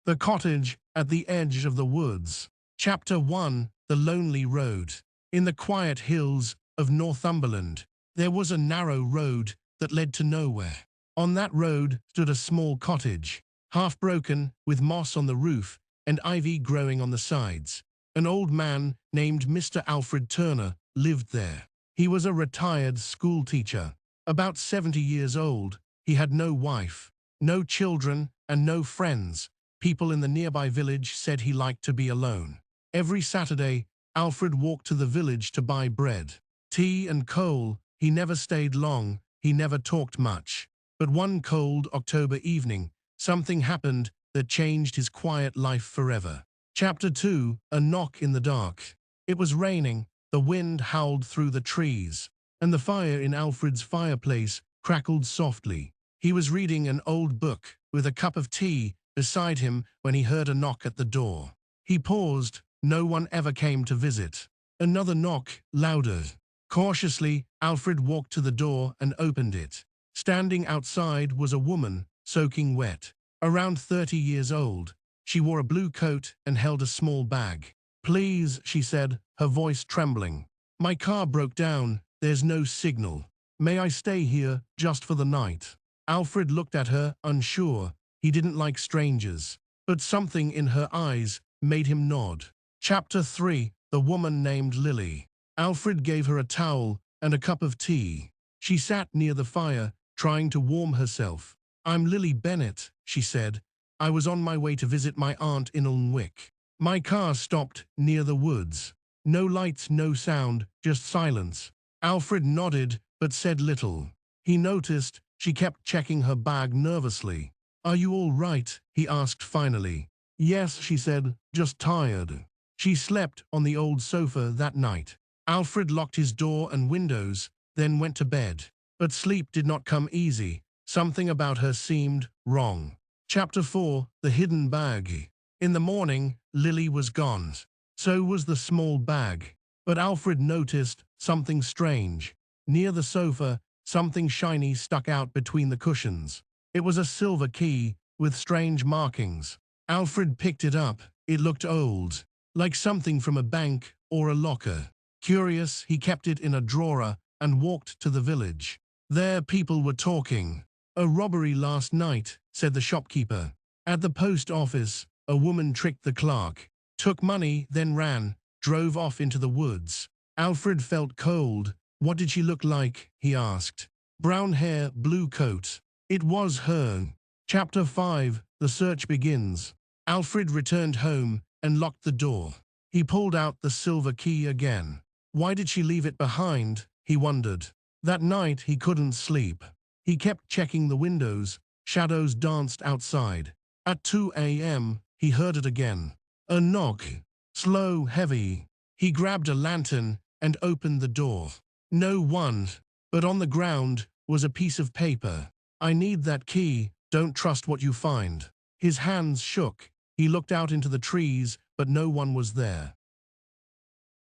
The Cottage at the Edge of the Woods. Chapter 1. The Lonely Road. In the quiet hills of Northumberland, there was a narrow road that led to nowhere. On that road stood a small cottage, half broken, with moss on the roof and ivy growing on the sides. An old man named Mr. Alfred Turner lived there. He was a retired schoolteacher. About 70 years old, he had no wife, no children, and no friends. People in the nearby village said he liked to be alone. Every Saturday, Alfred walked to the village to buy bread, tea and coal. He never stayed long, he never talked much. But one cold October evening, something happened that changed his quiet life forever. Chapter 2. A Knock in the Dark. It was raining, the wind howled through the trees, and the fire in Alfred's fireplace crackled softly. He was reading an old book with a cup of tea beside him when he heard a knock at the door. He paused. No one ever came to visit. Another knock, louder. Cautiously, Alfred walked to the door and opened it. Standing outside was a woman, soaking wet. Around 30 years old, she wore a blue coat and held a small bag. "Please," she said, her voice trembling. "My car broke down. There's no signal. May I stay here just for the night?" Alfred looked at her, unsure. He didn't like strangers, but something in her eyes made him nod. Chapter 3. The Woman Named Lily. Alfred gave her a towel and a cup of tea. She sat near the fire, trying to warm herself. "I'm Lily Bennett," she said. "I was on my way to visit my aunt in Alnwick. My car stopped near the woods. No lights, no sound, just silence." Alfred nodded, but said little. He noticed she kept checking her bag nervously. "Are you all right?" he asked finally. "Yes," she said, "just tired." She slept on the old sofa that night. Alfred locked his door and windows, then went to bed. But sleep did not come easy. Something about her seemed wrong. Chapter 4. The Hidden Bag. In the morning, Lily was gone. So was the small bag. But Alfred noticed something strange. Near the sofa, something shiny stuck out between the cushions. It was a silver key with strange markings. Alfred picked it up. It looked old, like something from a bank or a locker. Curious, he kept it in a drawer and walked to the village. There people were talking. "A robbery last night," said the shopkeeper. "At the post office, a woman tricked the clerk, took money, then ran, drove off into the woods." Alfred felt cold. "What did she look like?" he asked. "Brown hair, blue coat." It was her. Chapter 5. The Search Begins. Alfred returned home and locked the door. He pulled out the silver key again. Why did she leave it behind? He wondered. That night he couldn't sleep. He kept checking the windows. Shadows danced outside. At 2 a.m., he heard it again. A knock. Slow, heavy. He grabbed a lantern and opened the door. No one. But on the ground was a piece of paper. "I need that key. Don't trust what you find." His hands shook. He looked out into the trees, but no one was there.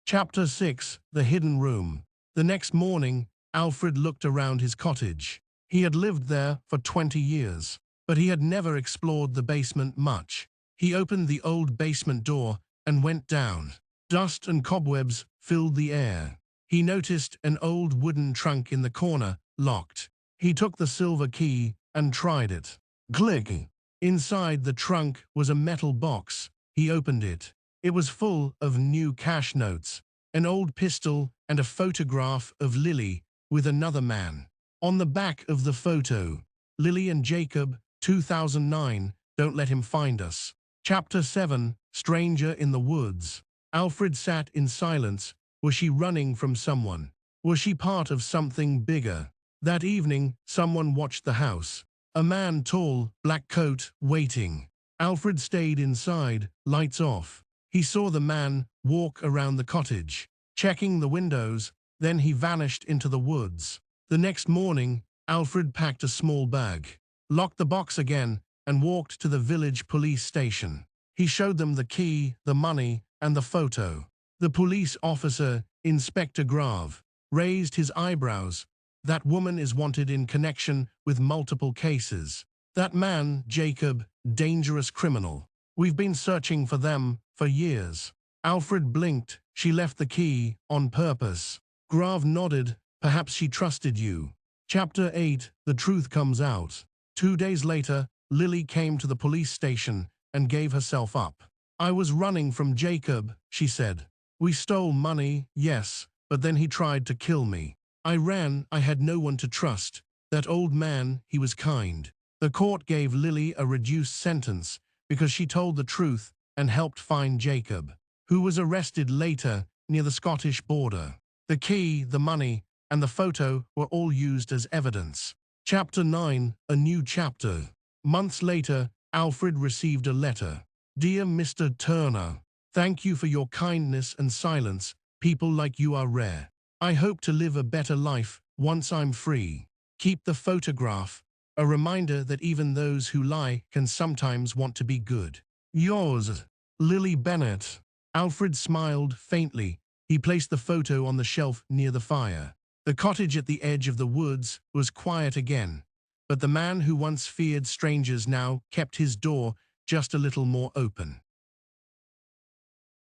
Chapter 6. The Hidden Room. The next morning, Alfred looked around his cottage. He had lived there for 20 years, but he had never explored the basement much. He opened the old basement door and went down. Dust and cobwebs filled the air. He noticed an old wooden trunk in the corner, locked. He took the silver key and tried it. Click! Inside the trunk was a metal box. He opened it. It was full of new cash notes, an old pistol, and a photograph of Lily with another man. On the back of the photo, "Lily and Jacob, 2009, don't let him find us." Chapter 7. Stranger in the Woods. Alfred sat in silence. Was she running from someone? Was she part of something bigger? That evening, someone watched the house. A man, tall, black coat, waiting. Alfred stayed inside, lights off. He saw the man walk around the cottage, checking the windows, then he vanished into the woods. The next morning, Alfred packed a small bag, locked the box again, and walked to the village police station. He showed them the key, the money, and the photo. The police officer, Inspector Grave, raised his eyebrows. "That woman is wanted in connection with multiple cases. That man, Jacob, dangerous criminal. We've been searching for them for years. Alfred blinked. She left the key on purpose. Grav nodded. Perhaps she trusted you. Chapter 8. The truth comes out. 2 days later, Lily came to the police station and gave herself up. I was running from Jacob, she said. We stole money, yes, but then he tried to kill me. I ran. I had no one to trust. That old man, he was kind. The court gave Lily a reduced sentence because she told the truth and helped find Jacob, who was arrested later near the Scottish border. The key, the money, and the photo were all used as evidence. Chapter 9. A new chapter. Months later, Alfred received a letter. Dear Mr. Turner, thank you for your kindness and silence. People like you are rare. I hope to live a better life once I'm free. Keep the photograph, a reminder that even those who lie can sometimes want to be good. Yours, Lily Bennett. Alfred smiled faintly. He placed the photo on the shelf near the fire. The cottage at the edge of the woods was quiet again, but the man who once feared strangers now kept his door just a little more open.